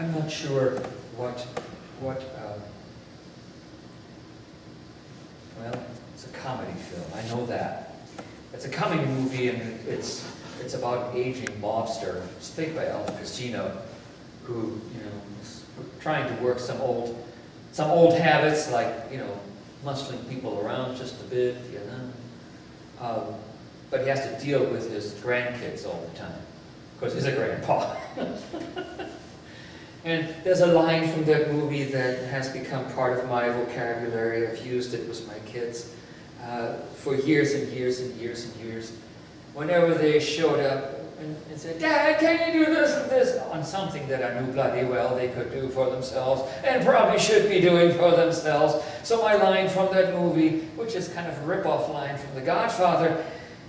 I'm not sure what well, it's a comedy film, I know that. It's a comedy movie, and it's about an aging mobster. It's played by Al Pacino, who, is trying to work some old habits, like, muscling people around just a bit, but he has to deal with his grandkids all the time, because he's a grandpa. And there's a line from that movie that has become part of my vocabulary. I've used it with my kids for years and years and years and years. Whenever they showed up and said, "Dad, can you do this and this?" on something that I knew bloody well they could do for themselves and probably should be doing for themselves. So my line from that movie, which is kind of a rip-off line from The Godfather,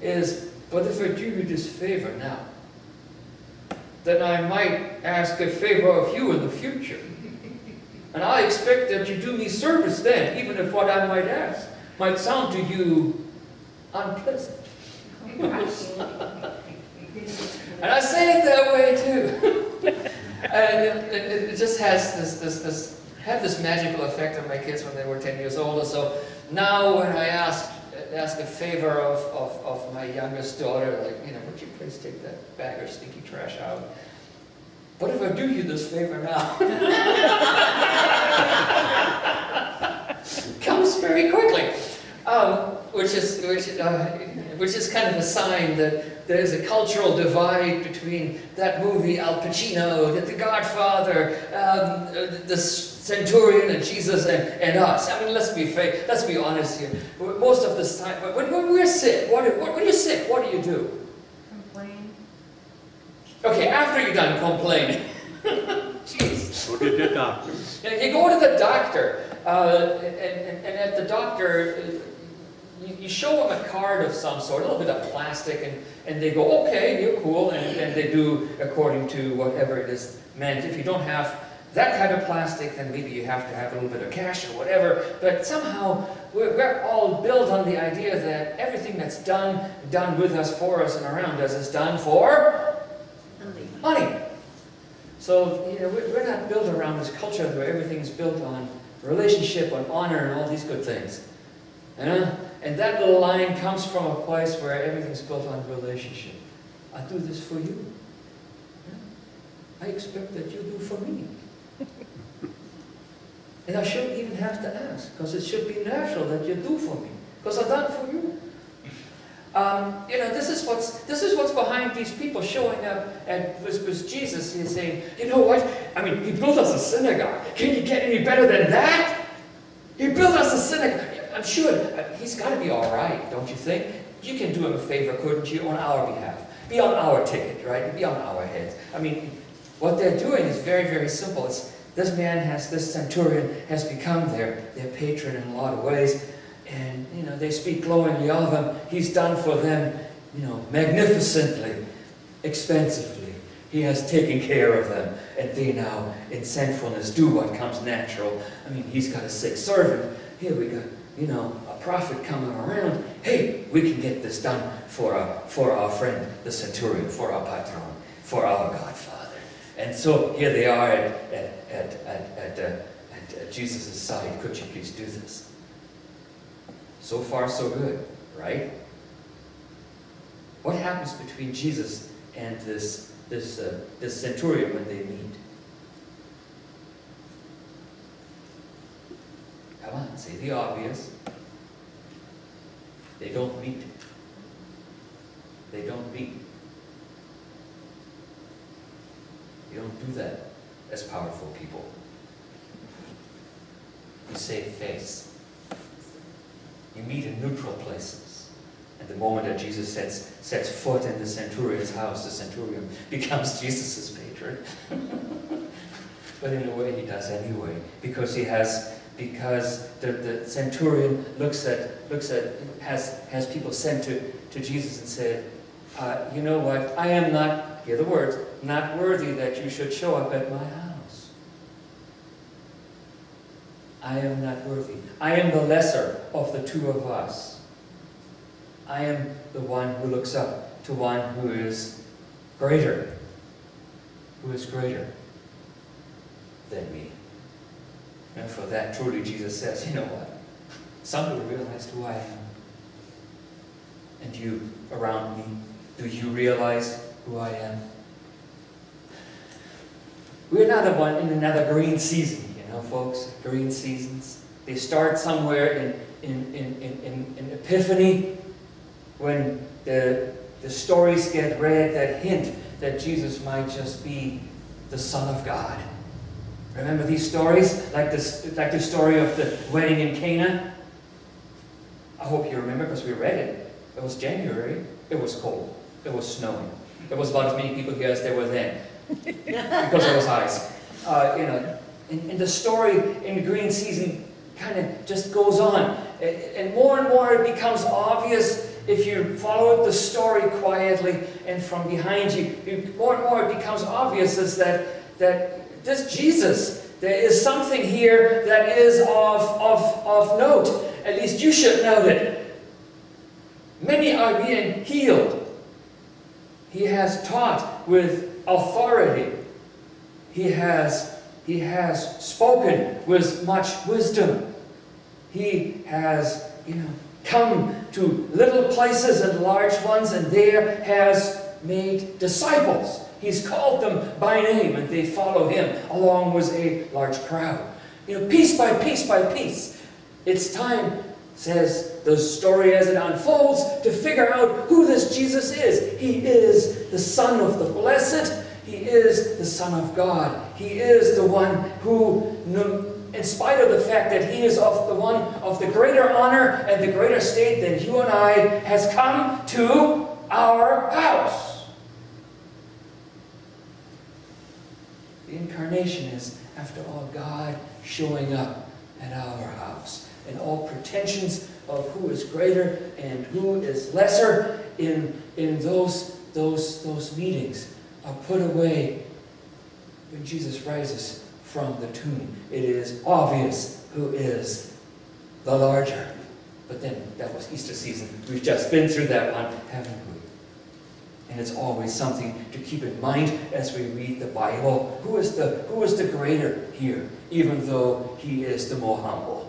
is, "But if I do you this favor now, then I might ask a favor of you in the future. And I expect that you do me service then, even if what I might ask might sound to you unpleasant." And I say it that way too. And it just has this magical effect on my kids when they were 10 years old or so. Now when I ask a favor of my youngest daughter, like, would you please take that bag of stinky trash out? What if I do you this favor now? Comes very quickly, which is kind of a sign that there is a cultural divide between that movie, Al Pacino, The Godfather, the centurion, and Jesus, and us. I mean, let's be honest here. Most of this time, when we're sick, when you're sick, what do you do? Complain. Okay, after you're done complaining. Jeez. Go to the doctor. You go to the doctor, and at the doctor, you show them a card of some sort, a little bit of plastic, and they go, "Okay, you're cool," and they do according to whatever it is meant. If you don't have that kind of plastic, then maybe you have to have a little bit of cash or whatever. But somehow we're all built on the idea that everything that's done with us, for us, and around us is done for money. So we're not built around this culture where everything's built on relationship, on honor, and all these good things. And that little line comes from a place where everything's built on relationship. I do this for you. I expect that you do for me. And I shouldn't even have to ask, because it should be natural that you do for me, because I've done for you. This is what's behind these people showing up with Jesus. He's saying, "You know what? I mean, he built us a synagogue. Can you get any better than that? He built us a synagogue." I'm sure he's got to be all right, don't you think? You can do him a favor, couldn't you, on our behalf? Be on our ticket, right? Be on our heads. I mean, what they're doing is very, very simple. This centurion has become their patron in a lot of ways. And, they speak glowingly of him. He's done for them, magnificently, expensively. He has taken care of them. And they now, in sinfulness, do what comes natural. I mean, he's got a sick servant. Here we got, a prophet coming around. Hey, we can get this done for our friend, the centurion, for our patron, for our Godfather. And so here they are at Jesus' side. Could you please do this? So far, so good, right? What happens between Jesus and this centurion when they meet? Come on, say the obvious. They don't meet. They don't meet. You don't do that as powerful people. You save face. You meet in neutral places. And the moment that Jesus sets foot in the centurion's house, the centurion becomes Jesus' patron. But in a way he does anyway, because the centurion has people sent to Jesus and said, "You know what, I am not," hear the words, "not worthy that you should show up at my house. I am not worthy. I am the lesser of the two of us. I am the one who looks up to one who is greater. Who is greater." than me. And for that, truly, Jesus says, you know what? Some people realize who I am. And you around me, do you realize who I am? We're not in another green season, you know, folks. Green seasons. They start somewhere in Epiphany, when the stories get read that hint that Jesus might just be the Son of God. Remember these stories? Like the story of the wedding in Cana? I hope you remember, because we read it. It was January. It was cold. It was snowing. There was about as many people here as there were then, because there was ice. You know, and the story in the green season kind of just goes on. And more it becomes obvious if you follow the story quietly and from behind you. More and more it becomes obvious is that this Jesus, there is something here that is of note. At least you should know it. Many are being healed. He has taught with authority. He has spoken with much wisdom. He has, come to little places and large ones, and there has made disciples. He's called them by name, and they follow him along with a large crowd. Piece by piece by piece. It's time, says the story as it unfolds, to figure out who this Jesus is. He is the Son of the Blessed. He is the Son of God. He is the one who, in spite of the fact that he is the one of the greater honor and the greater state than you and I, has come to our house. The incarnation is, after all, God showing up at our house. And all pretensions of who is greater and who is lesser in those meetings are put away when Jesus rises from the tomb. It is obvious who is the larger. But then, that was Easter season. We've just been through that one, haven't we? And it's always something to keep in mind as we read the Bible. Who is the greater here, even though he is the more humble?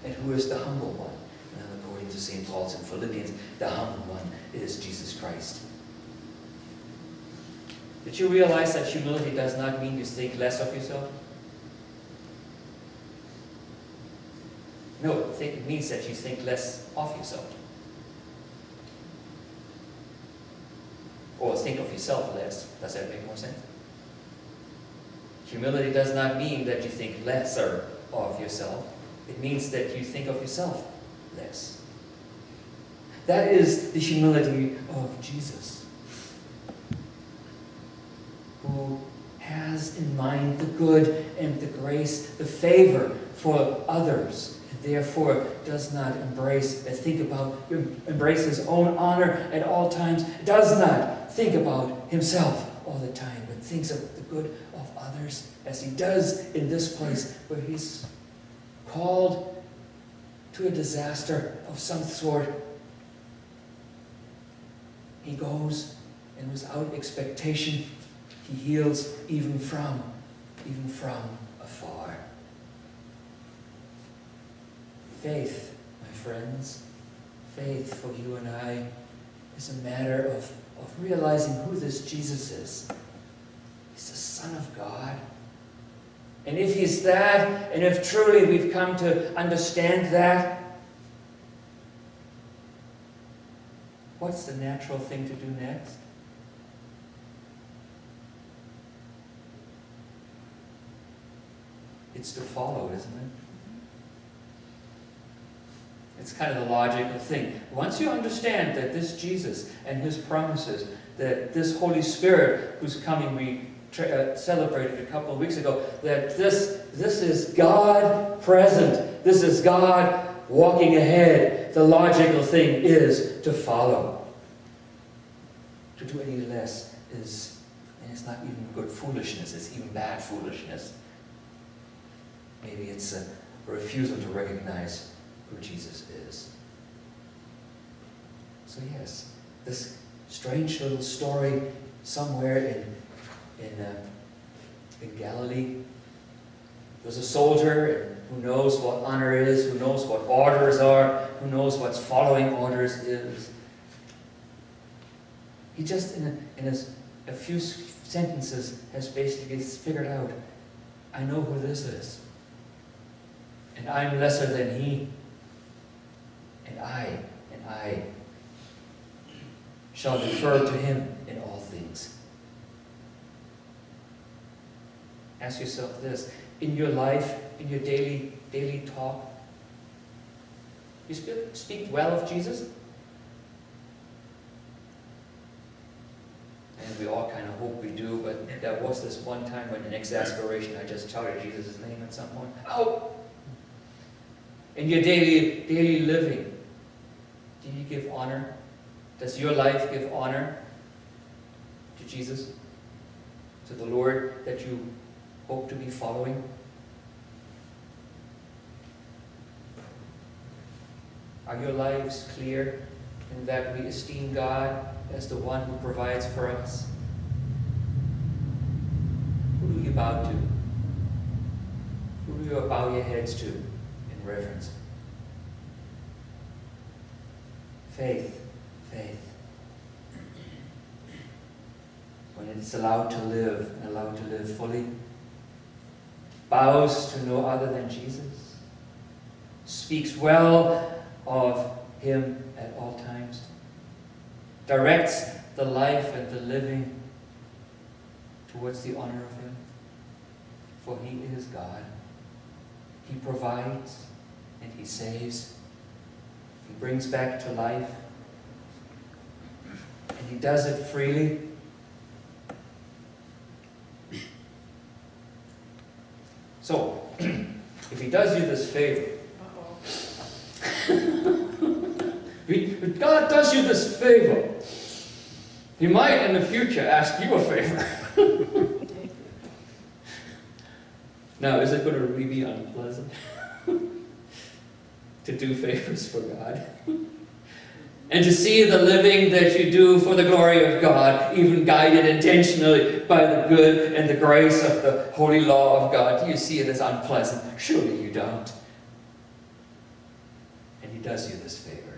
And who is the humble one? And according to St. Paul's in Philippians, the humble one is Jesus Christ. Did you realize that humility does not mean you think less of yourself? No, it means that you think less of yourself. Or think of yourself less. Does that make more sense? Humility does not mean that you think lesser of yourself. It means that you think of yourself less. That is the humility of Jesus, who has in mind the good and the grace, the favor for others, and therefore does not embrace his own honor at all times, does not think about himself all the time, but thinks of the good of others, as he does in this place where he's called to a disaster of some sort. He goes, and without expectation, he heals even from afar. Faith, my friends, faith for you and I is a matter of realizing who this Jesus is. He's the Son of God. And if he's that, and if truly we've come to understand that, what's the natural thing to do next? It's to follow, isn't it? It's kind of the logical thing. Once you understand that this Jesus and his promises, that this Holy Spirit who's coming, we celebrated a couple of weeks ago, that this is God present. This is God walking ahead. The logical thing is to follow. To do any less is, and it's not even good foolishness, it's even bad foolishness. Maybe it's a refusal to recognize who Jesus is. So yes, this strange little story somewhere in in Galilee. He was a soldier who knows what honor is, who knows what orders are, who knows what following orders is. He just, in a few sentences, has basically figured out, I know who this is. And I'm lesser than he. And I shall defer to him in all things. Ask yourself this. In your life, in your daily talk, you speak well of Jesus? And we all kind of hope we do, but there was this one time when in exasperation I just shouted Jesus' name at some point. Oh! In your daily living, do you give honor? Does your life give honor to Jesus? To the Lord that you hope to be following? Are your lives clear in that we esteem God as the one who provides for us? Who do you bow to? Who do you bow your heads to in reverence? Faith. When it's allowed to live, and allowed to live fully, bows to no other than Jesus, speaks well of him at all times, directs the life and the living towards the honor of him, for he is God. He provides and he saves. He brings back to life, and he does it freely. So, if he does you this favor, if God does you this favor, he might in the future ask you a favor. Now, is it going to really be unpleasant to do favors for God? And to see the living that you do for the glory of God, even guided intentionally by the good and the grace of the holy law of God. Do you see it as unpleasant? Surely you don't. And he does you this favor.